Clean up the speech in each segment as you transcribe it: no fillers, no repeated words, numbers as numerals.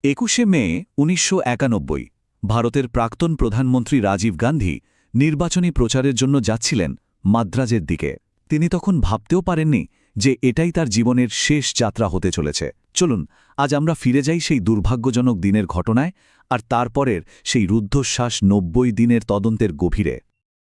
21শে মে ১৯৯১ ভারতের প্রাক্তন প্রধানমন্ত্রী রাজীব গান্ধী নির্বাচনী প্রচারের জন্য যাচ্ছিলেন মাদ্রাজের দিকে। তিনি তখন ভাবতেও পারেননি যে এটাই তার জীবনের শেষ যাত্রা হতে চলেছে। চলুন আজ আমরা ফিরে যাই সেই দুর্ভাগ্যজনক দিনের ঘটনায় আর তারপরের সেই রুদ্ধশ্বাস ৯০ দিনের তদন্তের গভীরে।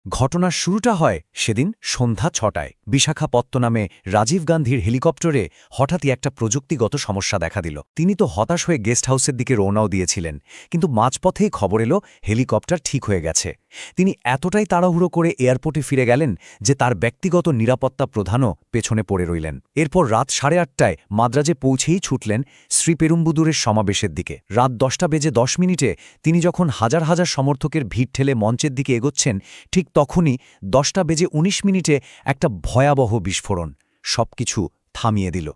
ঘটনার শুরুটা হয় সেদিন সন্ধ্যা ৬টায়। বিশাখাপত্তনমে রাজীব গান্ধীর হেলিকপ্টারে হঠাৎই একটা প্রযুক্তিগত সমস্যা দেখা দিল। তিনি তো হতাশ হয়ে গেস্ট হাউসের দিকে রওনাও দিয়েছিলেন, কিন্তু মাঝপথেই খবর এলো হেলিকপ্টার ঠিক হয়ে গেছে। তিনি এতটাই তাড়াহুড়ো করে এয়ারপোর্টে ফিরে গেলেন যে তার ব্যক্তিগত নিরাপত্তা প্রধানও পেছনে পড়ে রইলেন। এরপর রাত ৮:৩০টায় মাদ্রাজে পৌঁছেই ছুটলেন শ্রীপেরুম্বুদুরের সমাবেশের দিকে। রাত ১০টা বেজে ১০ মিনিটে তিনি যখন হাজার হাজার সমর্থকের ভিড় ঠেলে মঞ্চের দিকে এগোচ্ছেন, ঠিক তখনই ১০টা বেজে ১৯ মিনিটে একটা ভয়াবহ বিস্ফোরণ সবকিছু থামিয়ে দিল।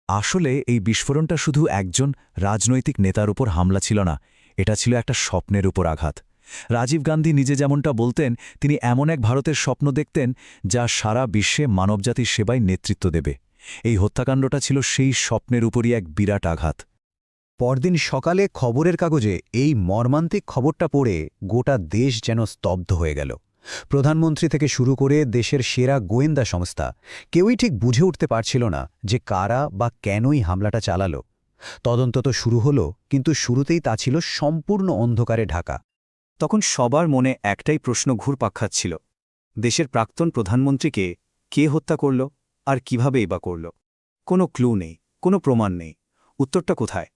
আসলে এই বিস্ফোরণটা শুধু একজন রাজনৈতিক নেতার উপর হামলা ছিল না, এটা ছিল একটা স্বপ্নের উপর আঘাত। রাজীব গান্ধী নিজে যেমনটা বলতেন, তিনি এমন এক ভারতের স্বপ্ন দেখতেন যা সারা বিশ্বে মানবজাতির সেবায় নেতৃত্ব দেবে। এই হত্যাকাণ্ডটা ছিল সেই স্বপ্নের উপরই এক বিরাট আঘাত। পরদিন সকালে খবরের কাগজে এই মর্মান্তিক খবরটা পড়ে গোটা দেশ যেন স্তব্ধ হয়ে গেল। প্রধানমন্ত্রী থেকে শুরু করে দেশের সেরা গোয়েন্দা সংস্থা কেউই ঠিক বুঝে উঠতে পারছিল না যে কারা বা কেনই হামলাটা চালালো। তদন্ত তো শুরু হলো, কিন্তু শুরুতেই তা ছিল সম্পূর্ণ অন্ধকারে ঢাকা। তখন সবার মনে একটাই প্রশ্ন ঘুরপাক খাচ্ছিল, দেশের প্রাক্তন প্রধানমন্ত্রীকে কে হত্যা করল আর কিভাবেই বা করল? কোনো ক্লু নেই, কোনো প্রমাণ নেই। উত্তরটা কোথায়?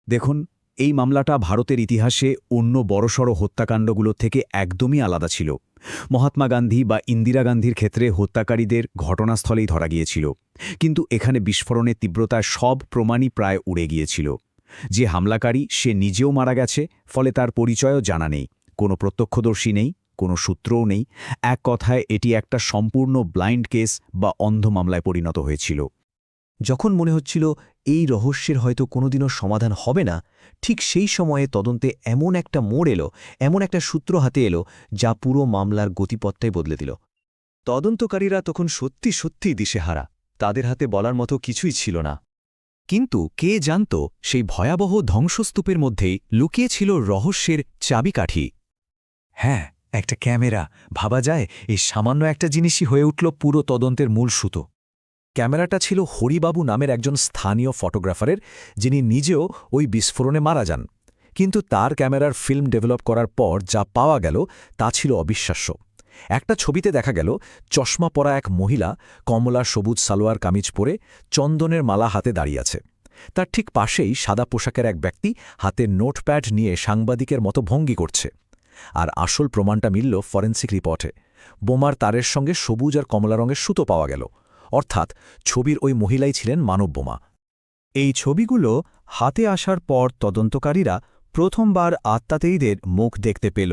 দেখুন, এই মামলাটা ভারতের ইতিহাসে অন্য বড়সড় হত্যাকাণ্ডগুলো থেকে একদমই আলাদা ছিল। মহাত্মা গান্ধী বা ইন্দিরা গান্ধীর ক্ষেত্রে হত্যাকারীদের ঘটনাস্থলেই ধরা গিয়েছিল, কিন্তু এখানে বিস্ফোরণের তীব্রতায় সব প্রমাণই প্রায় উড়ে গিয়েছিল। যে হামলাকারী সে নিজেও মারা গেছে, ফলে তার পরিচয়ও জানা নেই। কোনো প্রত্যক্ষদর্শী নেই, কোনো সূত্রও নেই। এক কথায় এটি একটা সম্পূর্ণ ব্লাইন্ড কেস বা অন্ধ মামলায় পরিণত হয়েছিল। যখন মনে হচ্ছিল এই রহস্যের হয়তো কোনোদিনও সমাধান হবে না, ঠিক সেই সময়ে তদন্তে এমন একটা মোড় এলো, এমন একটা সূত্র হাতে এলো যা পুরো মামলার গতিপথটাই বদলে দিল। তদন্তকারীরা তখন সত্যি সত্যিই দিশেহারা। তাদের হাতে বলার মতো কিছুই ছিল না। কিন্তু কে জানত সেই ভয়াবহ ধ্বংসস্তূপের মধ্যেই লুকিয়ে ছিল রহস্যের চাবিকাঠি। হ্যাঁ, একটা ক্যামেরা। ভাবা যায় এই সামান্য একটা জিনিসই হয়ে উঠল পুরো তদন্তের মূল সুতো। ক্যামেরাটা ছিল হরিবাবু নামের একজন স্থানীয় ফটোগ্রাফারের, যিনি নিজেও ওই বিস্ফোরণে মারা যান। কিন্তু তার ক্যামেরার ফিল্ম ডেভেলপ করার পর যা পাওয়া গেল তা ছিল অবিশ্বাস্য। একটা ছবিতে দেখা গেল চশমা পরা এক মহিলা কমলা সবুজ সালোয়ার কামিজ পরে চন্দনের মালা হাতে দাঁড়িয়ে আছে। তার ঠিক পাশেই সাদা পোশাকের এক ব্যক্তি হাতে নোটপ্যাড নিয়ে সাংবাদিকের মতো ভঙ্গি করছে। আর আসল প্রমাণটা মিলল ফরেন্সিক রিপোর্টে। বোমার তারের সঙ্গে সবুজ আর কমলা রঙের সুতো পাওয়া গেল, অর্থাৎ ছবির ওই মহিলাই ছিলেন মানব বোমা। এই ছবিগুলো হাতে আসার পর তদন্তকারীরা প্রথমবার আত্মাতেইদের মুখ দেখতে পেল।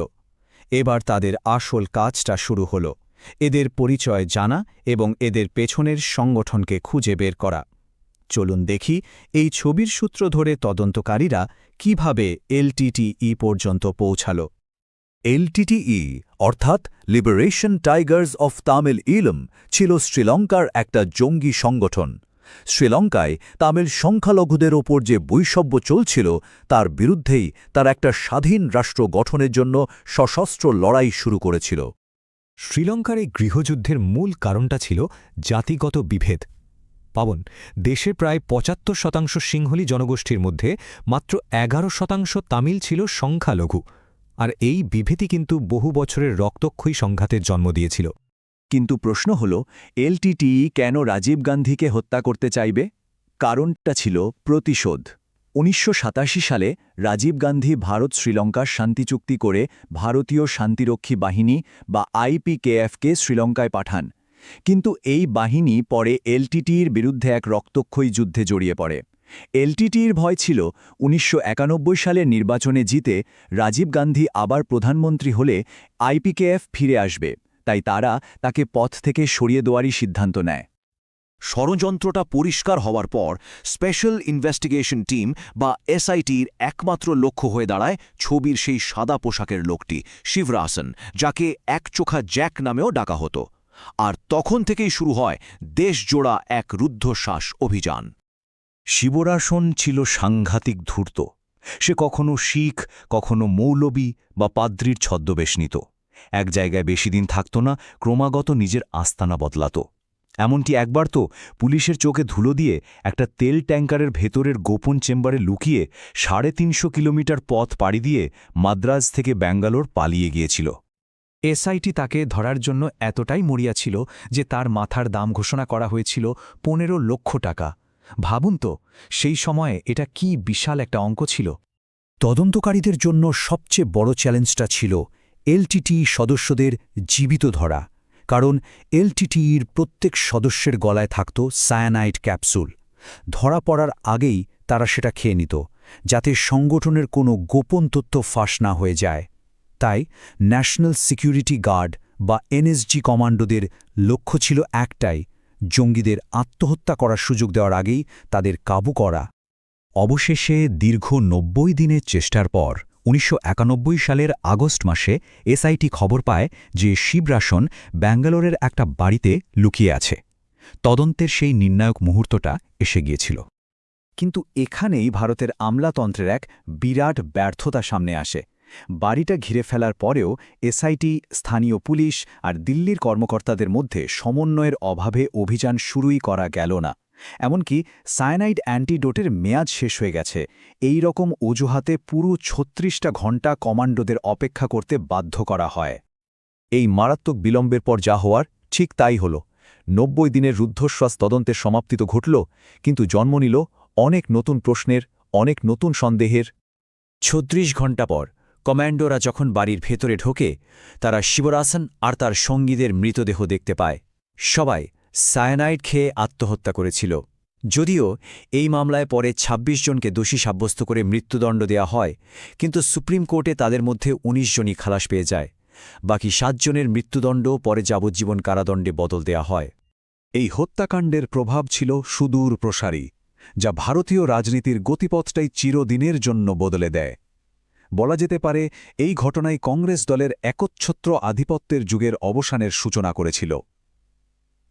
এবার তাদের আসল কাজটা শুরু হল, এদের পরিচয় জানা এবং এদের পেছনের সংগঠনকে খুঁজে বের করা। চলুন দেখি এই ছবির সূত্র ধরে তদন্তকারীরা কিভাবে এলটিটিই পর্যন্ত পৌঁছাল। এলটিটিই অর্থাৎ লিবারেশন টাইগার্স অফ তামিল ইলম ছিল শ্রীলঙ্কার একটা জঙ্গি সংগঠন। শ্রীলঙ্কায় তামিল সংখ্যালঘুদের ওপর যে বৈষম্য চলছিল তার বিরুদ্ধেই তার একটা স্বাধীন রাষ্ট্র গঠনের জন্য সশস্ত্র লড়াই শুরু করেছিল। শ্রীলঙ্কার এই গৃহযুদ্ধের মূল কারণটা ছিল জাতিগত বিভেদ। পাবন, দেশের প্রায় ৭৫% সিংহলী জনগোষ্ঠীর মধ্যে মাত্র ১১% তামিল ছিল সংখ্যালঘু, আর এই বিভেদই কিন্তু বহু বছরের রক্তক্ষয়ী সংঘাতের জন্ম দিয়েছিল। কিন্তু প্রশ্ন হল, এলটিটিই কেন রাজীব গান্ধীকে হত্যা করতে চাইবে? কারণটা ছিল প্রতিশোধ। ১৯৮৭ সালে রাজীব গান্ধী ভারত শ্রীলঙ্কার শান্তি চুক্তি করে ভারতীয় শান্তিরক্ষী বাহিনী বা আইপিকেএফকে শ্রীলঙ্কায় পাঠান। কিন্তু এই বাহিনী পরে এলটিটিইর বিরুদ্ধে এক রক্তক্ষয়ী যুদ্ধে জড়িয়ে পড়ে। এলটিটিইর ভয় ছিল ১৯৯১ সালের নির্বাচনে জিতে রাজীব গান্ধী আবার প্রধানমন্ত্রী হলে আইপিকেএফ ফিরে আসবে, তাই তারা তাকে পথ থেকে সরিয়ে দেওয়ারই সিদ্ধান্ত নেয়। ষড়যন্ত্রটা পরিষ্কার হওয়ার পর স্পেশাল ইনভেস্টিগেশন টিম বা এসআইটির একমাত্র লক্ষ্য হয়ে দাঁড়ায় ছবির সেই সাদা পোশাকের লোকটি শিবরাসন, যাকে একচোখা জ্যাক নামেও ডাকা হতো। আর তখন থেকেই শুরু হয় দেশজোড়া এক রুদ্ধশ্বাস অভিযান। শিবরাসন ছিল সাংঘাতিক ধূর্ত। সে কখনো শিখ, কখনো মৌলবী বা পাদ্রির ছদ্মবেশ নিত। এক জায়গায় বেশি দিন থাকত না, ক্রমাগত নিজের আস্তানা বদলাত। এমনকি একবার তো পুলিশের চোখে ধুলো দিয়ে একটা তেল ট্যাঙ্কারের ভেতরের গোপন চেম্বারে লুকিয়ে 350 কিলোমিটার পথ পাড়ি দিয়ে মাদ্রাজ থেকে ব্যাঙ্গালোর পালিয়ে গিয়েছিল। এসআইটি তাকে ধরার জন্য এতটাই মরিয়া ছিল যে তার মাথার দাম ঘোষণা করা হয়েছিল 15 লক্ষ টাকা। ভাবুন তো, সেই সময়ে এটা কি বিশাল একটা অঙ্ক ছিল। তদন্তকারীদের জন্য সবচেয়ে বড় চ্যালেঞ্জটা ছিল এলটিটিই সদস্যদের জীবিত ধরা, কারণ এলটিটিইর প্রত্যেক সদস্যের গলায় থাকত সায়ানাইড ক্যাপসুল। ধরা পড়ার আগেই তারা সেটা খেয়ে নিত, যাতে সংগঠনের কোনো গোপন তথ্য ফাঁস না হয়ে যায়। তাই ন্যাশনাল সিকিউরিটি গার্ড বা এনএসজি কমান্ডোদের লক্ষ্য ছিল একটাই, জঙ্গিদের আত্মহত্যা করার সুযোগ দেওয়ার আগেই তাদের কাবু করা। অবশেষে দীর্ঘ 90 দিনের চেষ্টার পর 1991 সালের আগস্ট মাসে এসআইটি খবর পায় যে শিবরাসন ব্যাঙ্গালোরের একটা বাড়িতে লুকিয়ে আছে। তদন্তের সেই নির্ণায়ক মুহূর্তটা এসে গিয়েছিল। কিন্তু এখানেই ভারতের আমলাতন্ত্রের এক বিরাট ব্যর্থতা সামনে আসে। বাড়িটা ঘিরে ফেলার পরেও এসআইটি, স্থানীয় পুলিশ আর দিল্লির কর্মকর্তাদের মধ্যে সমন্বয়ের অভাবে অভিযান শুরুই করা গেল না। এমনকি সায়ানাইড অ্যান্টিডোটের মেয়াদ শেষ হয়ে গেছে, এই রকম অজুহাতে পুরো 36টা ঘণ্টা কমান্ডোদের অপেক্ষা করতে বাধ্য করা হয়। এই মারাত্মক বিলম্বের পর যা হওয়ার ঠিক তাই হল। 90 দিনের রুদ্ধশ্বাস তদন্তের সমাপ্তি তো ঘটল, কিন্তু জন্ম নিল অনেক নতুন প্রশ্নের, অনেক নতুন সন্দেহের। 36 ঘণ্টা পর কমান্ডোরা যখন বাড়ির ভেতরে ঢোকে, তারা শিবরাসন আর তার সঙ্গীদের মৃতদেহ দেখতে পায়। সবাই সায়ানাইড খেয়ে আত্মহত্যা করেছিল। যদিও এই মামলায় পরে 26 জনকে দোষী সাব্যস্ত করে মৃত্যুদণ্ড দেয়া হয়, কিন্তু সুপ্রিম কোর্টে তাদের মধ্যে 19 জনই খালাস পেয়ে যায়। বাকি 7 জনের মৃত্যুদণ্ড পরে যাবজ্জীবন কারাদণ্ডে বদল দেয়া হয়। এই হত্যাকাণ্ডের প্রভাব ছিল সুদূর প্রসারী, যা ভারতীয় রাজনীতির গতিপথটাই চিরদিনের জন্য বদলে দেয়। বলা যেতে পারে এই ঘটনায় কংগ্রেস দলের একচ্ছত্র আধিপত্যের যুগের অবসানের সূচনা করেছিল।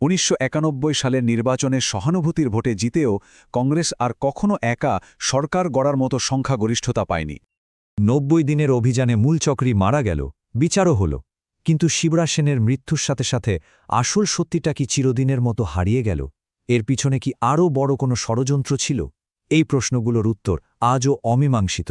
1991 সালের নির্বাচনে সহানুভূতির ভোটে জিতেও কংগ্রেস আর কখনো একা সরকার গড়ার মতো সংখ্যাগরিষ্ঠতা পায়নি। 90 দিনের অভিযানে মূল চক্রী মারা গেল, বিচারও হল, কিন্তু শিবরাসেনের মৃত্যুর সাথে সাথে আসল সত্যিটা কি চিরদিনের মতো হারিয়ে গেল? এর পিছনে কি আরও বড় কোনো ষড়যন্ত্র ছিল? এই প্রশ্নগুলোর উত্তর আজও অমীমাংসিত।